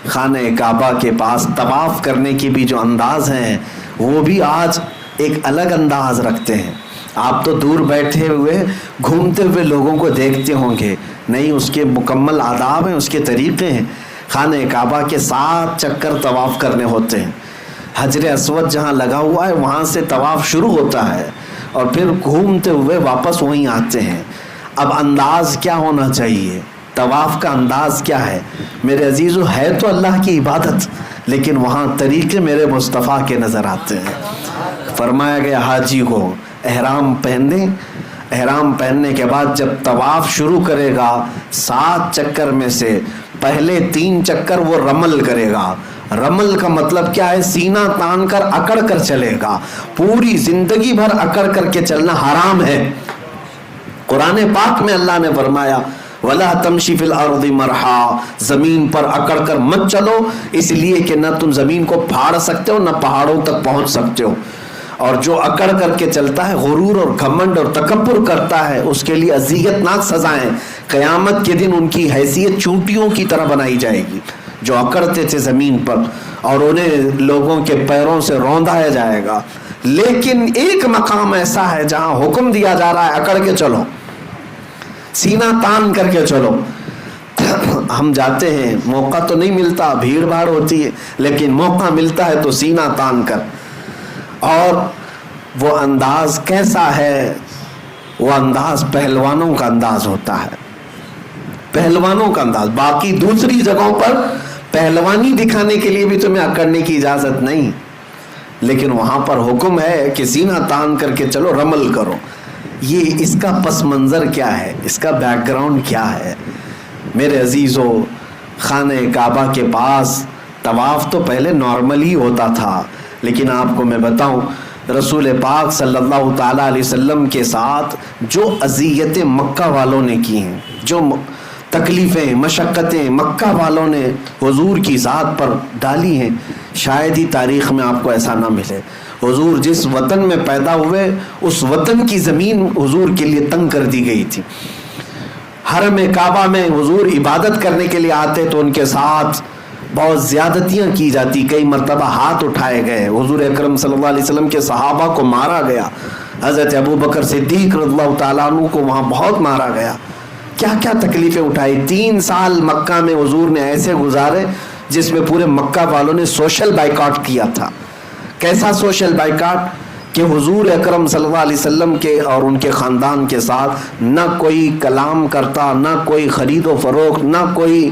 خانہ کعبہ کے پاس طواف کرنے کے بھی جو انداز ہیں وہ بھی آج ایک الگ انداز رکھتے ہیں. آپ تو دور بیٹھے ہوئے گھومتے ہوئے لوگوں کو دیکھتے ہوں گے، نہیں اس کے مکمل آداب ہیں، اس کے طریقے ہیں. خانہ کعبہ کے 7 چکر طواف کرنے ہوتے ہیں. حجر اسود جہاں لگا ہوا ہے وہاں سے طواف شروع ہوتا ہے اور پھر گھومتے ہوئے واپس وہیں آتے ہیں. اب انداز کیا ہونا چاہیے؟ طواف کا انداز کیا ہے؟ میرے عزیزو، ہے تو اللہ کی عبادت، لیکن وہاں طریقے میرے مصطفیٰ کے نظر آتے ہیں. فرمایا گیا حاجی کو احرام پہن دیں، احرام پہننے کے بعد جب طواف شروع کرے گا 7 چکر میں سے پہلے 3 چکر وہ رمل کرے گا. رمل کا مطلب کیا ہے؟ سینہ تان کر اکڑ کر چلے گا. پوری زندگی بھر اکڑ کر کے چلنا حرام ہے. قرآن پاک میں اللہ نے فرمایا وَلَا تَمْشِ فِي الْأَرْضِ مَرْحًا، زمین پر اکڑ کر مت چلو، اس لیے کہ نہ تم زمین کو پھاڑ سکتے ہو نہ پہاڑوں تک پہنچ سکتے ہو. اور جو اکڑ کر کے چلتا ہے، غرور اور گھمنڈ اور تکبر کرتا ہے، اس کے لیے اذیت ناک سزائیں. قیامت کے دن ان کی حیثیت چونٹیوں کی طرح بنائی جائے گی جو اکڑتے تھے زمین پر، اور انہیں لوگوں کے پیروں سے روندایا جائے گا. لیکن ایک مقام ایسا ہے جہاں حکم دیا جا رہا ہے اکڑ کے چلو، سینہ تان کر کے چلو. ہم جاتے ہیں، موقع تو نہیں ملتا، بھیڑ بھاڑ ہوتی ہے، لیکن موقع ملتا ہے تو سینہ تان کر. اور وہ انداز کیسا ہے؟ وہ انداز پہلوانوں کا انداز ہوتا ہے، پہلوانوں کا انداز. باقی دوسری جگہوں پر پہلوانی دکھانے کے لیے بھی تمہیں اکڑنے کی اجازت نہیں، لیکن وہاں پر حکم ہے کہ سینہ تان کر کے چلو، رمل کرو. یہ اس کا پس منظر کیا ہے؟ اس کا بیک گراؤنڈ کیا ہے؟ میرے عزیزو، خانہ کعبہ کے پاس طواف تو پہلے نارمل ہی ہوتا تھا، لیکن آپ کو میں بتاؤں رسول پاک صلی اللہ تعالیٰ علیہ وسلم کے ساتھ جو اذیتیں مکہ والوں نے کی ہیں، جو تکلیفیں مشقتیں مکہ والوں نے حضور کی ذات پر ڈالی ہیں، شاید ہی تاریخ میں آپ کو ایسا نہ ملے. حضور جس وطن میں پیدا ہوئے اس وطن کی زمین حضور کے لیے تنگ کر دی گئی تھی. حرم کعبہ میں حضور عبادت کرنے کے لیے آتے تو ان کے ساتھ بہت زیادتیاں کی جاتی. کئی مرتبہ ہاتھ اٹھائے گئے، حضور اکرم صلی اللہ علیہ وسلم کے صحابہ کو مارا گیا، حضرت ابوبکر صدیق رضی اللہ تعالیٰ عنہ کو وہاں بہت مارا گیا. کیا کیا تکلیفیں اٹھائی. 3 سال مکہ میں حضور نے ایسے گزارے جس میں پورے مکہ والوں نے سوشل بائیکاٹ کیا تھا. کیسا سوشل بائیکاٹ؟ کہ حضور اکرم صلی اللہ علیہ وسلم کے اور ان کے خاندان کے ساتھ نہ کوئی کلام کرتا، نہ کوئی خرید و فروخت، نہ کوئی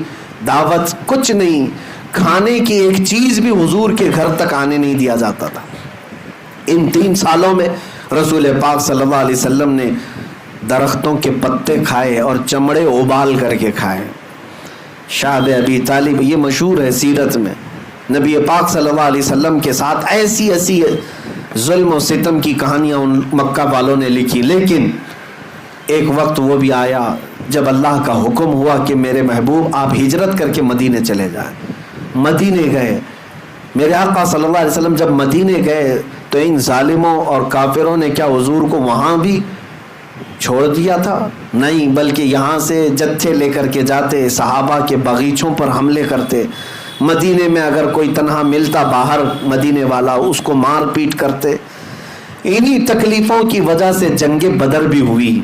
دعوت، کچھ نہیں. کھانے کی ایک چیز بھی حضور کے گھر تک آنے نہیں دیا جاتا تھا. ان 3 سالوں میں رسول پاک صلی اللہ علیہ وسلم نے درختوں کے پتے کھائے اور چمڑے ابال کر کے کھائے. شعب ابی طالب، یہ مشہور ہے سیرت میں، نبی پاک صلی اللہ علیہ وسلم کے ساتھ ایسی ایسی ظلم و ستم کی کہانیاں ان مکہ والوں نے لکھی. لیکن ایک وقت وہ بھی آیا جب اللہ کا حکم ہوا کہ میرے محبوب آپ ہجرت کر کے مدینے چلے جائیں. مدینے گئے. میرے آقا صلی اللہ علیہ وسلم جب مدینے گئے تو ان ظالموں اور کافروں نے کیا حضور کو وہاں بھی چھوڑ دیا تھا؟ نہیں، بلکہ یہاں سے جتھے لے کر کے جاتے، صحابہ کے باغیچوں پر حملے کرتے. مدینے میں اگر کوئی تنہا ملتا باہر مدینے والا، اس کو مار پیٹ کرتے. انہی تکلیفوں کی وجہ سے جنگ بدر بھی ہوئی،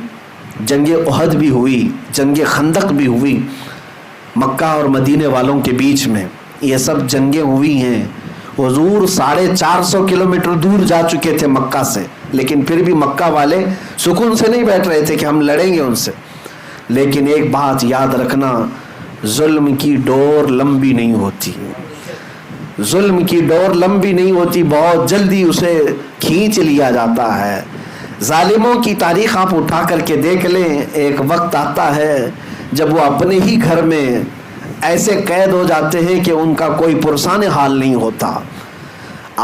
جنگ احد بھی ہوئی، جنگ خندق بھی ہوئی. مکہ اور مدینے والوں کے بیچ میں یہ سب جنگیں ہوئی ہیں. حضور 450 کلومیٹر دور جا چکے تھے مکہ سے، لیکن پھر بھی مکہ والے سکون سے نہیں بیٹھ رہے تھے کہ ہم لڑیں گے ان سے. لیکن ایک بات یاد رکھنا، ظلم کی ڈور لمبی نہیں ہوتی. ظلم کی ڈور لمبی نہیں ہوتی، بہت جلدی اسے کھینچ لیا جاتا ہے. ظالموں کی تاریخ آپ اٹھا کر کے دیکھ لیں، ایک وقت آتا ہے جب وہ اپنے ہی گھر میں ایسے قید ہو جاتے ہیں کہ ان کا کوئی پرسان حال نہیں ہوتا.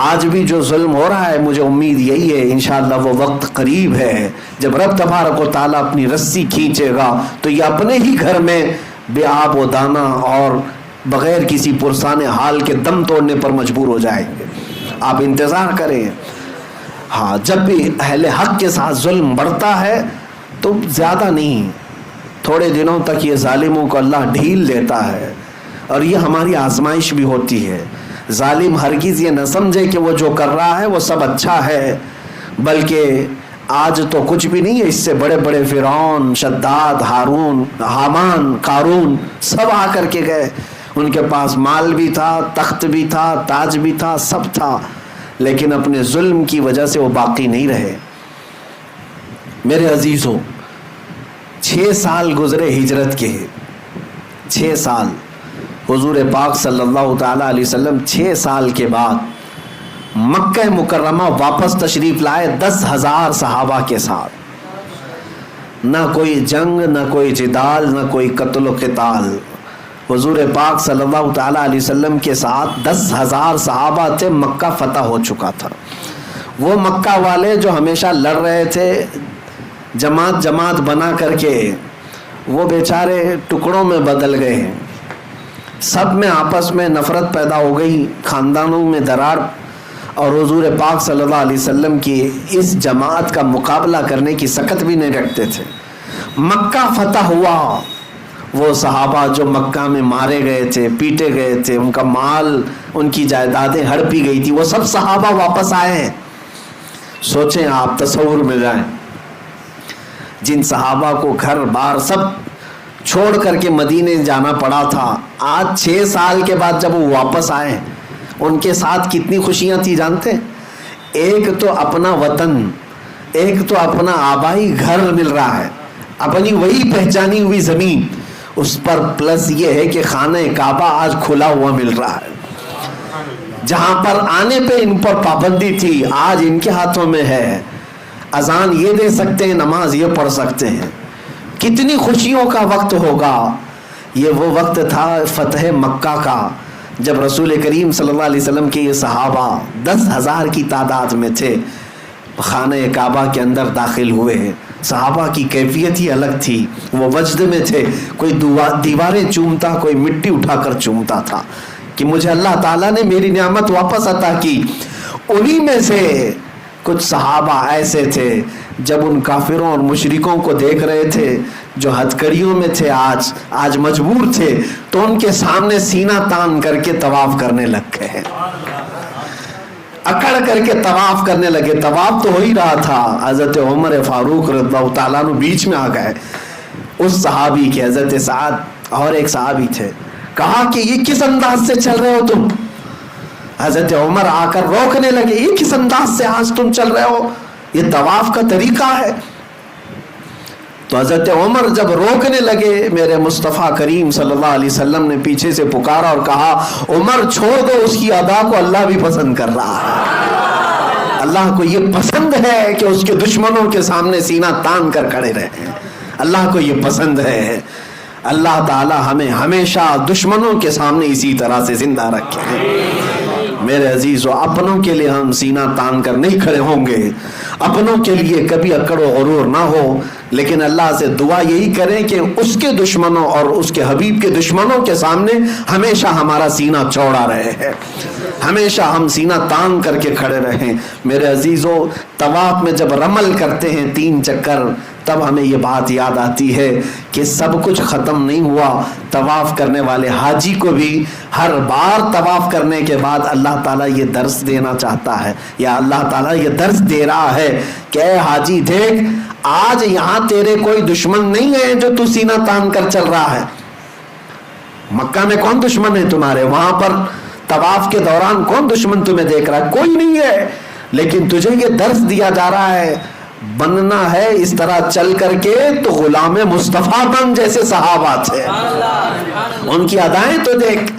آج بھی جو ظلم ہو رہا ہے، مجھے امید یہی ہے انشاءاللہ وہ وقت قریب ہے جب رب تبارک و تعالیٰ اپنی رسی کھینچے گا تو یہ اپنے ہی گھر میں بے آب و دانہ اور بغیر کسی پرسان حال کے دم توڑنے پر مجبور ہو جائیں گے. آپ انتظار کریں. ہاں، جب بھی اہل حق کے ساتھ ظلم بڑھتا ہے تو زیادہ نہیں، تھوڑے دنوں تک یہ ظالموں کو اللہ ڈھیل دیتا ہے اور یہ ہماری آزمائش بھی ہوتی ہے. ظالم ہرگز یہ نہ سمجھے کہ وہ جو کر رہا ہے وہ سب اچھا ہے، بلکہ آج تو کچھ بھی نہیں ہے، اس سے بڑے بڑے فرعون، شداد، ہارون، حامان، قارون سب آ کر کے گئے. ان کے پاس مال بھی تھا، تخت بھی تھا، تاج بھی تھا، سب تھا، لیکن اپنے ظلم کی وجہ سے وہ باقی نہیں رہے. میرے عزیزوں، 6 سال گزرے ہجرت کے، 6 سال. حضور پاک صلی اللہ تعالیٰ علیہ وسلم 6 سال کے بعد مکہ مکرمہ واپس تشریف لائے 10,000 صحابہ کے ساتھ. نہ کوئی جنگ، نہ کوئی جدال، نہ کوئی قتل و قتال. حضور پاک صلی اللہ تعالیٰ علیہ وسلم کے ساتھ 10,000 صحابہ تھے. مکہ فتح ہو چکا تھا. وہ مکہ والے جو ہمیشہ لڑ رہے تھے جماعت جماعت بنا کر کے، وہ بیچارے ٹکڑوں میں بدل گئے. سب میں آپس میں نفرت پیدا ہو گئی، خاندانوں میں درار، اور حضور پاک صلی اللہ علیہ وسلم کی اس جماعت کا مقابلہ کرنے کی سکت بھی نہیں رکھتے تھے. مکہ فتح ہوا. وہ صحابہ جو مکہ میں مارے گئے تھے، پیٹے گئے تھے، ان کا مال، ان کی جائیدادیں ہڑپی گئی تھی، وہ سب صحابہ واپس آئے ہیں. سوچیں آپ، تصور میں جائیں، جن صحابہ کو گھر بار سب چھوڑ کر کے مدینے جانا پڑا تھا، آج 6 سال کے بعد جب وہ واپس آئے، ان کے ساتھ کتنی خوشیاں تھی جانتے؟ ایک تو اپنا وطن، ایک تو اپنا آبائی گھر مل رہا ہے، اپنی وہی پہچانی ہوئی زمین، اس پر پلس یہ ہے کہ خانہ کعبہ آج کھلا ہوا مل رہا ہے. جہاں پر آنے پہ ان پر پابندی تھی، آج ان کے ہاتھوں میں ہے. اذان یہ دے سکتے ہیں، نماز یہ پڑھ سکتے ہیں. کتنی خوشیوں کا وقت ہوگا. یہ وہ وقت تھا فتح مکہ کا، جب رسول کریم صلی اللہ علیہ وسلم کے یہ صحابہ 10,000 کی تعداد میں تھے، خانہ کعبہ کے اندر داخل ہوئے. صحابہ کی کیفیت ہی الگ تھی. وہ وجد میں تھے، کوئی دیواریں چومتا، کوئی مٹی اٹھا کر چومتا تھا کہ مجھے اللہ تعالیٰ نے میری نعمت واپس عطا کی. انہی میں سے کچھ صحابہ ایسے تھے جب ان کافروں اور مشرکوں کو دیکھ رہے تھے جو ہتھکڑیوں میں تھے، آج مجبور تھے، تو ان کے سامنے سینہ تان کر کے طواف کرنے لگ گئے، اکڑ کر کے طواف کرنے لگے. طواف تو ہو ہی رہا تھا، حضرت عمر فاروق رضی اللہ تعالیٰ عنہ بیچ میں آ گئے. اس صحابی کے، حضرت سعد اور ایک صحابی تھے، کہا کہ یہ کس انداز سے چل رہے ہو تم؟ حضرت عمر آ کر روکنے لگے، یہ کس انداز سے آج تم چل رہے ہو؟ یہ طواف کا طریقہ ہے. تو حضرت عمر جب روکنے لگے، میرے مصطفیٰ کریم صلی اللہ علیہ وسلم نے پیچھے سے پکارا اور کہا، عمر چھوڑ دو، اس کی ادا کو اللہ بھی پسند کر رہا ہے. اللہ کو یہ پسند ہے کہ اس کے دشمنوں کے سامنے سینہ تان کر کھڑے رہیں. اللہ کو یہ پسند ہے. اللہ تعالی ہمیں ہمیشہ دشمنوں کے سامنے اسی طرح سے زندہ رکھے. میرے عزیزو، اپنوں کے لیے ہم سینہ تان کر نہیں کھڑے ہوں گے، اپنوں کے لیے کبھی اکڑ و غرور نہ ہو، لیکن اللہ سے دعا یہی کریں کہ اس کے دشمنوں اور اس کے حبیب کے دشمنوں کے سامنے ہمیشہ ہمارا سینہ چوڑا رہے، ہمیشہ ہم سینہ تان کر کے کھڑے رہیں. میرے عزیزو، طواف میں جب رمل کرتے ہیں 3 چکر، تب ہمیں یہ بات یاد آتی ہے کہ سب کچھ ختم نہیں ہوا. طواف کرنے والے حاجی کو بھی ہر بار طواف کرنے کے بعد اللہ تعالیٰ یہ درس دینا چاہتا ہے، یا اللہ تعالیٰ یہ درس دے رہا ہے کہ اے حاجی دیکھ، آج یہاں تیرے کوئی دشمن نہیں ہے جو تو سینہ تان کر چل رہا ہے. مکہ میں کون دشمن ہے تمہارے؟ وہاں پر طواف کے دوران کون دشمن تمہیں دیکھ رہا ہے؟ کوئی نہیں ہے. لیکن تجھے یہ درس دیا جا رہا ہے، بننا ہے اس طرح چل کر کے تو غلام مصطفیٰ بن جیسے صحابہ تھے. ان کی ادائیں تو دیکھ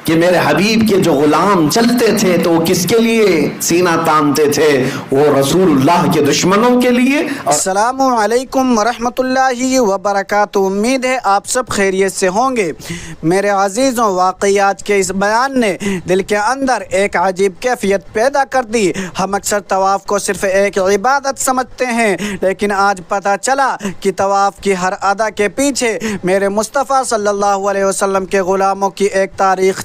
کہ میرے حبیب کے جو غلام چلتے تھے تو وہ کس کے لیے سینہ تانتے تھے؟ وہ رسول اللہ کے دشمنوں کے لیے. السلام علیکم ورحمۃ اللہ وبرکاتہ. امید ہے آپ سب خیریت سے ہوں گے. میرے عزیزوں، واقعات کے اس بیان نے دل کے اندر ایک عجیب کیفیت پیدا کر دی. ہم اکثر طواف کو صرف ایک عبادت سمجھتے ہیں، لیکن آج پتہ چلا کہ طواف کی ہر ادا کے پیچھے میرے مصطفیٰ صلی اللہ علیہ وسلم کے غلاموں کی ایک تاریخ